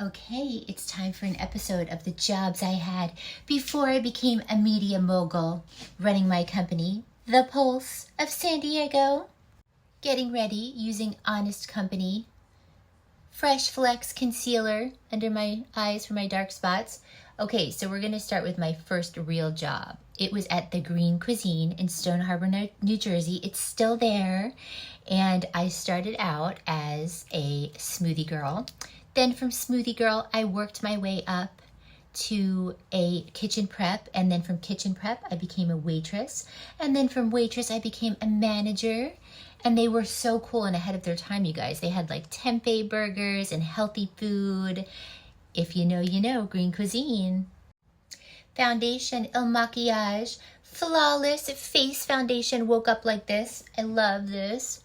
Okay, it's time for an episode of the jobs I had before I became a media mogul, running my company, The Pulse of San Diego. Getting ready using Honest Company, Fresh Flex Concealer under my eyes for my dark spots. Okay, so we're going to start with my first real job. It was at the Green Cuisine in Stone Harbor, New Jersey. It's still there. And I started out as a smoothie girl. Then from smoothie girl, I worked my way up to a kitchen prep. And then from kitchen prep, I became a waitress. And then from waitress, I became a manager. And they were so cool and ahead of their time, you guys. They had like tempeh burgers and healthy food. If you know, you know, Green Cuisine. Foundation, El Maquillage, flawless face foundation. Woke up like this. I love this.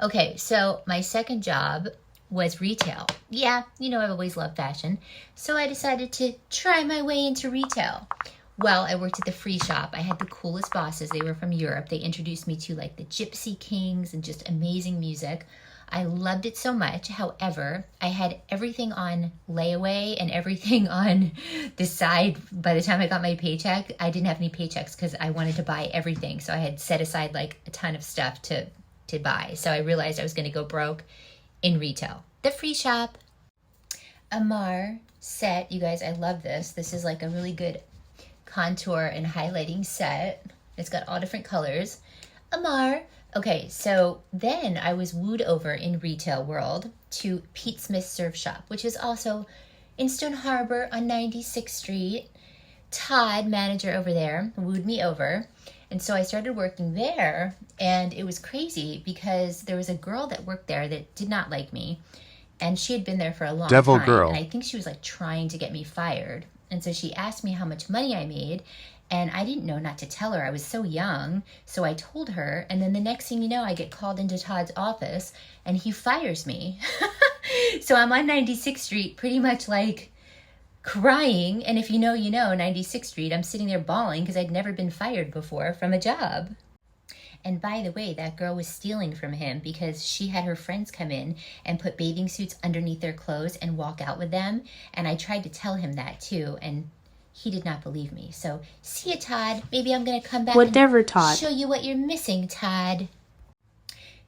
Okay, so my second job was retail. Yeah, you know, I've always loved fashion. So I decided to try my way into retail. Well, I worked at the free shop. I had the coolest bosses. They were from Europe. They introduced me to like the Gypsy Kings and just amazing music. I loved it so much. However, I had everything on layaway and everything on the side. By the time I got my paycheck, I didn't have any paychecks because I wanted to buy everything. So I had set aside like a ton of stuff to buy. So I realized I was going to go broke in retail. The free shop. Amar set. You guys, I love this. This is like a really good contour and highlighting set. It's got all different colors. Amar. Okay, so then I was wooed over in retail world to Pete Smith's Surf Shop, which is also in Stone Harbor on 96th Street. Todd, manager over there, wooed me over. And so I started working there, and it was crazy because there was a girl that worked there that did not like me, and she had been there for a long time. Girl. And I think she was like trying to get me fired. And so she asked me how much money I made, and I didn't know not to tell her. I was so young, so I told her, and then the next thing you know, I get called into Todd's office, and he fires me. So I'm on 96th Street, pretty much like crying, and if you know, you know, 96th Street, I'm sitting there bawling because I'd never been fired before from a job. And by the way, that girl was stealing from him because she had her friends come in and put bathing suits underneath their clothes and walk out with them. And I tried to tell him that too, and he did not believe me. So, see ya, Todd. Maybe I'm going to come back Whatever, Todd. Show you what you're missing, Todd.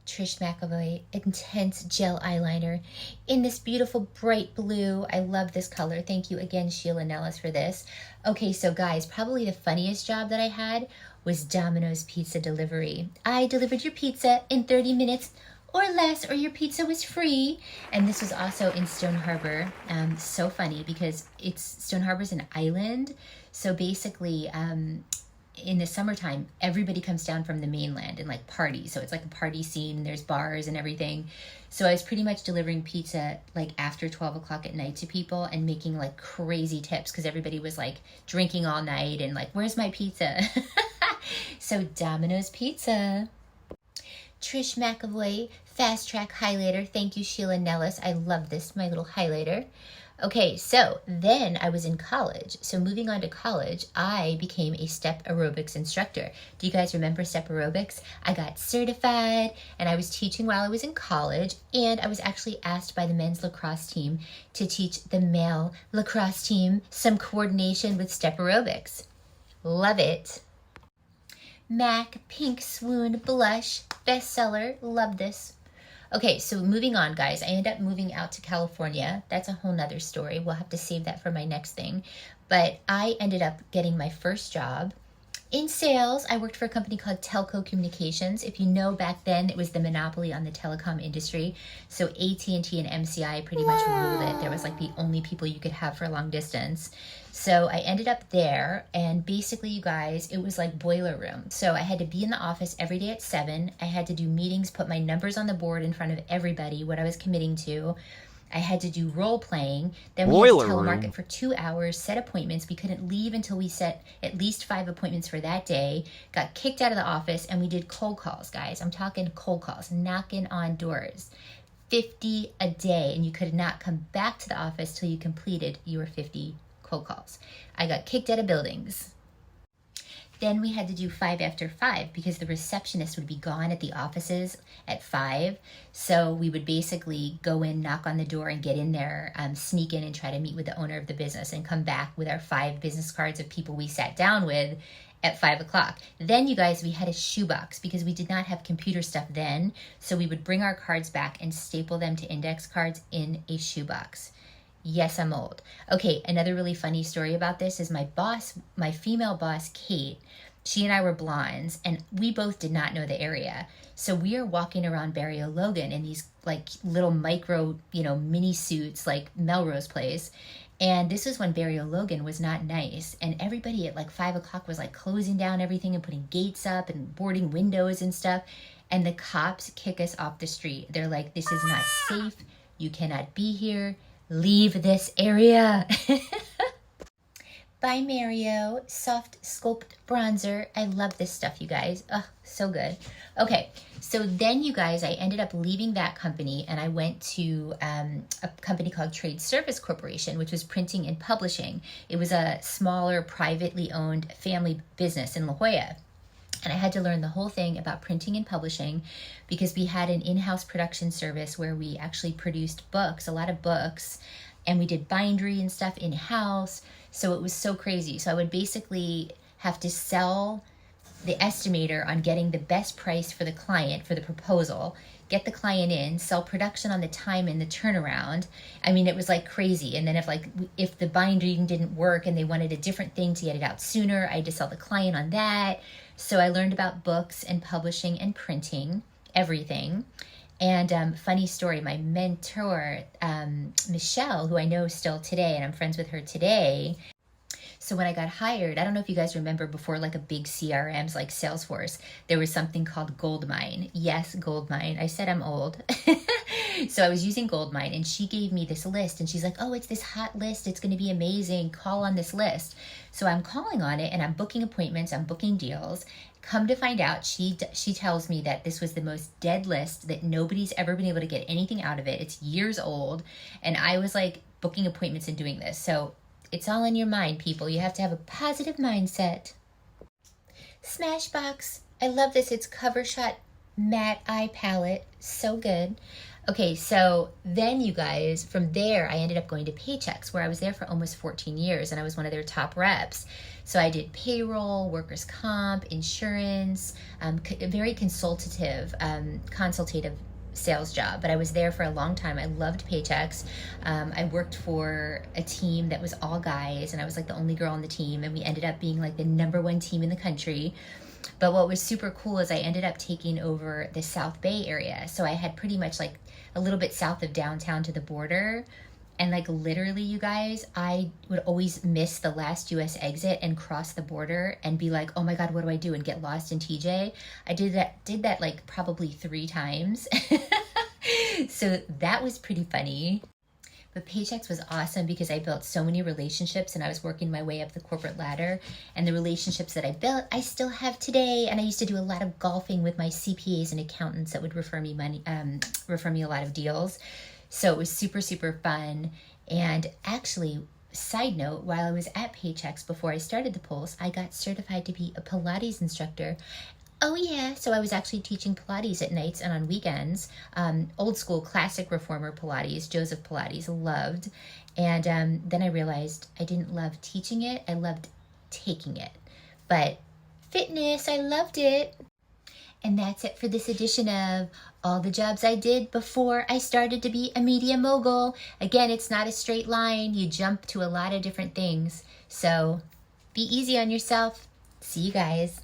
Trish McAvoy, intense gel eyeliner in this beautiful bright blue. I love this color. Thank you again, Sheila Nellis, for this. Okay, so guys, probably the funniest job that I had was Domino's Pizza Delivery. I delivered your pizza in 30 minutes or less, or your pizza was free. And this was also in Stone Harbor. So funny because Stone Harbor's an island. So basically, in the summertime, everybody comes down from the mainland and like parties. So it's like a party scene. There's bars and everything. So I was pretty much delivering pizza like after 12 o'clock at night to people and making like crazy tips because everybody was like drinking all night and like, where's my pizza? So Domino's Pizza. Trish McAvoy, Fast Track Highlighter. Thank you, Sheila Nellis. I love this, my little highlighter. Okay, so then I was in college. So moving on to college, I became a step aerobics instructor. Do you guys remember step aerobics? I got certified and I was teaching while I was in college, and I was actually asked by the men's lacrosse team to teach the male lacrosse team some coordination with step aerobics. Love it. MAC Pink Swoon Blush, bestseller. Love this. Okay, so moving on, guys. I ended up moving out to California. That's a whole nother story. We'll have to save that for my next thing. But I ended up getting my first job in sales. I worked for a company called Telco Communications. If you know, back then, it was the monopoly on the telecom industry. So AT&T and MCI pretty much ruled it. There was like the only people you could have for long distance. So I ended up there, and basically, you guys, it was like boiler room. So I had to be in the office every day at 7. I had to do meetings, put my numbers on the board in front of everybody, what I was committing to. I had to do role playing. Then we had to telemarket for 2 hours, set appointments. We couldn't leave until we set at least 5 appointments for that day. Got kicked out of the office, and we did cold calls, guys. I'm talking cold calls, knocking on doors. 50 a day, and you could not come back to the office till you completed your 50 cold calls. I got kicked out of buildings. Then we had to do 5 after 5 because the receptionist would be gone at the offices at 5. So we would basically go in, knock on the door, and get in there, sneak in and try to meet with the owner of the business and come back with our 5 business cards of people we sat down with at 5 o'clock. Then, you guys, we had a shoebox because we did not have computer stuff then. So we would bring our cards back and staple them to index cards in a shoebox. Yes, I'm old. Okay, another really funny story about this is my boss, my female boss, Kate, she and I were blondes, and we both did not know the area. So we are walking around Barrio Logan in these like little micro, mini suits like Melrose Place. And this was when Barrio Logan was not nice. And everybody at like 5 o'clock was like closing down everything and putting gates up and boarding windows and stuff. And the cops kick us off the street. They're like, this is not safe. You cannot be here. Leave this area. By Mario, Soft Sculpt Bronzer. I love this stuff, you guys. Oh, so good. Okay, so then, you guys, I ended up leaving that company, and I went to a company called Trade Service Corporation, which was printing and publishing. It was a smaller, privately owned family business in La Jolla. And I had to learn the whole thing about printing and publishing because we had an in-house production service where we actually produced books, a lot of books, and we did bindery and stuff in-house. So it was so crazy. So I would basically have to sell the estimator on getting the best price for the client for the proposal, get the client in, sell production on the time and the turnaround. I mean, it was like crazy. And then if the binding didn't work and they wanted a different thing to get it out sooner, I had to sell the client on that. So I learned about books and publishing and printing, everything. And funny story, my mentor, Michelle, who I know still today, and I'm friends with her today. So when I got hired, I don't know if you guys remember before, like a big CRMs like Salesforce, there was something called Goldmine. Yes, Goldmine. I said I'm old. So I was using Goldmine, and she gave me this list, and she's like, oh, it's this hot list. It's going to be amazing. Call on this list. So I'm calling on it, and I'm booking appointments. I'm booking deals. Come to find out, she tells me that this was the most dead list, that nobody's ever been able to get anything out of it. It's years old. And I was like booking appointments and doing this. So it's all in your mind, people. You have to have a positive mindset. Smashbox. I love this. It's Cover Shot Matte Eye Palette. So good. Okay, so then, you guys, from there, I ended up going to Paychex, where I was there for almost 14 years, and I was one of their top reps. So I did payroll, workers' comp, insurance, a very consultative sales job, but I was there for a long time. I loved Paychex. I worked for a team that was all guys, and I was like the only girl on the team, and we ended up being like the #1 team in the country. But what was super cool is I ended up taking over the South Bay area. So I had pretty much like a little bit south of downtown to the border. And like literally, you guys, I would always miss the last US exit and cross the border and be like, oh my God, what do I do? And get lost in TJ. I did that like probably 3 times. So that was pretty funny. But Paychex was awesome because I built so many relationships, and I was working my way up the corporate ladder. And the relationships that I built, I still have today. And I used to do a lot of golfing with my CPAs and accountants that would refer me a lot of deals. So it was super, super fun. And actually, side note, while I was at Paychex before I started the Pulse, I got certified to be a Pilates instructor. Oh yeah, so I was actually teaching Pilates at nights and on weekends. Old school, classic reformer Pilates, Joseph Pilates, loved. And then I realized I didn't love teaching it, I loved taking it. But fitness, I loved it. And that's it for this edition of all the jobs I did before I started to be a media mogul. Again, it's not a straight line. You jump to a lot of different things. So be easy on yourself. See you guys.